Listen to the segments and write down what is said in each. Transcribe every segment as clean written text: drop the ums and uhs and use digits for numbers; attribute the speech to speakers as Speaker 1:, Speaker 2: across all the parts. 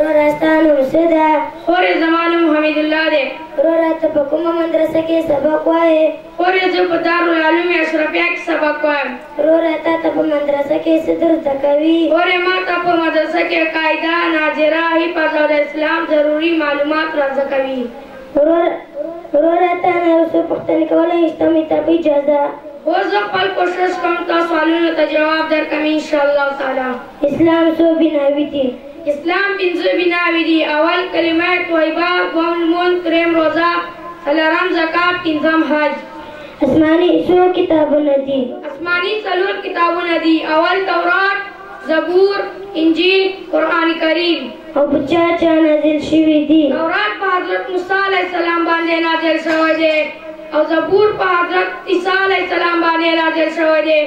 Speaker 1: راستانو سدا
Speaker 2: خور زمانو حمید الله دے
Speaker 1: رات په کومه مدرسه کې سبق وایې
Speaker 2: خور زه په دارالعلوم اشرفیه کې سبق وایم
Speaker 1: رات ته په مدرسه کې صدر تکوي
Speaker 2: خور ما ته په مدرسه کې قاعده ناظره حفاظت اسلام ضروری معلومات راځه کوي
Speaker 1: رات نه اوسه پښتنه کولای استمي ته اجازه
Speaker 2: اوس زه خپل کوشش کوم تاسو سوالونو ته جواب درکوم ان شاء الله تعالی
Speaker 1: اسلام څو بناوي دي
Speaker 2: اسلام پنځه بناوي دي اول کلمه طیبه دوم لمونځ دریم روزه څلورم زکات پنځم حج
Speaker 1: آسماني څو کتابونه دي
Speaker 2: آسماني څلور کتابونه دي اول تورات زبور انجیل قرآن کریم
Speaker 1: او په چا نازل شوي دي
Speaker 2: تورات په حضرت موسی علیه السلام باندې نازل شوی دی او زبور په حضرت عیسی علیه السلام باندې نازل شوی دی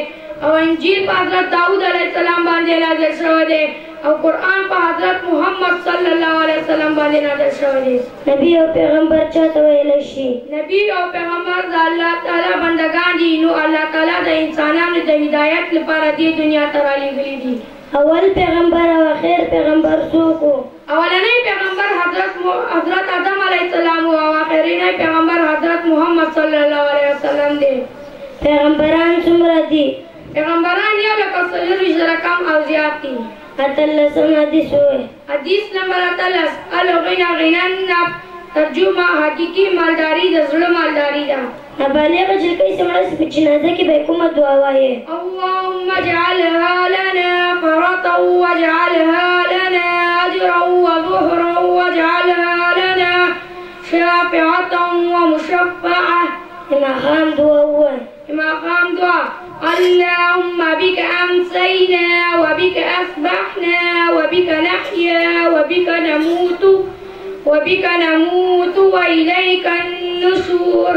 Speaker 2: او انجیل په حضرت داود علیه السلام باندې نازل شوی دی او قرآن په حضرت محمد صلی الله علیه وسلم باندې نازل شوی دی
Speaker 1: نبی او پیغمبر چاته ویل شي
Speaker 2: نبی او پیغمبر د الله تعالی بندگان دي نو الله تعالی د انسانانو د هدایت لپاره دې دنیا ته رالیږلي دي
Speaker 1: اول پیغمبر او اخر پیغمبر څوک
Speaker 2: اولنی پیغمبر حضرت آدم علیه السلام او اخرنی پیغمبر حضرت محمد صلی الله علیه وسلم دی
Speaker 1: پیغمبران څومره دي
Speaker 2: پیغمبران یو لکه څلورویشت زره کم او زیات دي
Speaker 1: اتلسم حدیث وایي
Speaker 2: حدیث نمبر اتلس الغنى غنى النفس ترجمه حقیقي مالداري د زړه مالداري ده
Speaker 1: نابالغ جلکۍ سمړه په جنازه کې به کومه دعا وایي
Speaker 2: اللهم اجعلها لنا فرطا واجعلها لنا اجرا وظهرا واجعلها لنا شافعة ومشفعة
Speaker 1: مقام دعا وایي
Speaker 2: مقام دعا اللهم بك أمسينا وبك أصبحنا وبك نحيا وبك نموت وإليك النشور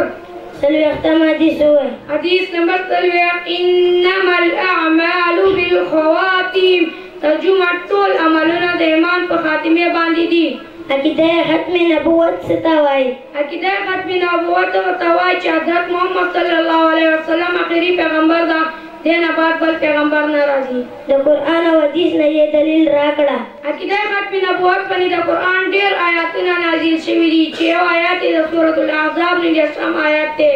Speaker 1: څلوېښتم حدیث وایي
Speaker 2: حدیث نمبر 3 إنما الأعمال بالخواتيم ترجمه ټول عملونه د ایمان په خاتمه باندې دي
Speaker 1: عقیده ختم نبوت څه ته وایي
Speaker 2: عقیده ختم نبوت ته وایي چې حضرت محمد صلی الله علیه وسلم آخري پیغمبر ده دینه بعد بل پیغمبر نه راځي
Speaker 1: د قرآن او حدیث نه یې دلیل راکړه
Speaker 2: عقیده ختم نبوت باندې د قرآن ډېر آیاتونه نازل شوي دي چې یو آیات د سورة الاحزاب 90 آیات دی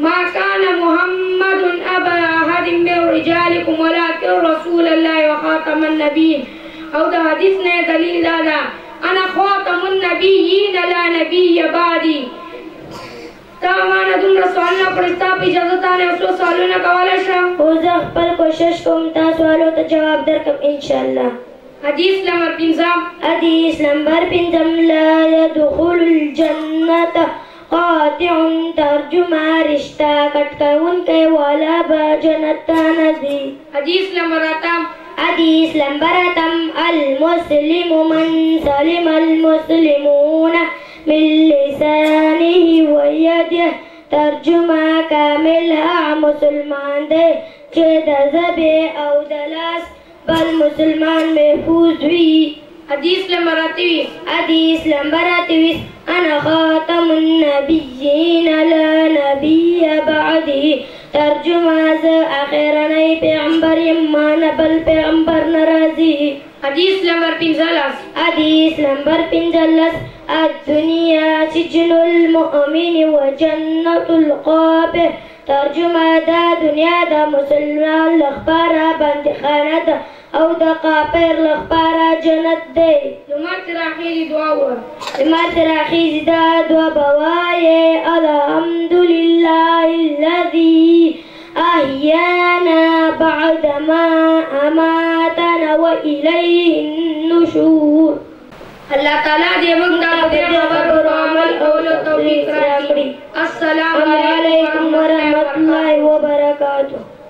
Speaker 2: ما كان محمد أبا أحد من رجالكم ولكن رسول الله وخاتم النبيين او د حدیث نه دلیل دا انا خاتم النبیین لا نبی بعدی تا مانا دومره سوالونه کړي ستا په اجازه تانه اوسو سوالونه کولی شم
Speaker 1: اوس زه خپل کوشش کوم تا سوالو ته جواب درکړم انشاءالله
Speaker 2: حدیث نمبر 5
Speaker 1: حدیث نمبر 5 لا يدخل الجنة قاطع ترجمه رشتہ کټ کوونکی والا به جنت ته نه ځي
Speaker 2: حدیث نمبر 8
Speaker 1: حدیث نمبر 8 المسلم من سلم المسلمون من لسانه ويده ترجمه کامل هغه مسلمان دی چې د ژبې او د لاس بل مسلمان محفوظ وي
Speaker 2: حدیث نمبر 8
Speaker 1: حدیث نمبر 8 انا خاتم النبیین لا نبی بعدی ترجمه ز اخرنی پیغمبر ما نه بل پیغمبر ناراضی
Speaker 2: حدیث نمبر 15
Speaker 1: حدیث نمبر 15 الدنیا سجن المؤمن وجنة القافر ترجمه دا دنیا د مسلمان لخباره بندخانه ده او د کافر لخباره جنت دی
Speaker 2: لمر تر اخیری دعا وه
Speaker 1: لمر تر اخیری دا دعا بوایې الحمدلله الذي احیانا بعد ما اماتنا والیه النشور
Speaker 2: الله تعالی دې موږ ته د خبرو عمل کولو توفیق راکړي. السلام علیکم
Speaker 1: ورحمۃ اللہ وبرکاتہ.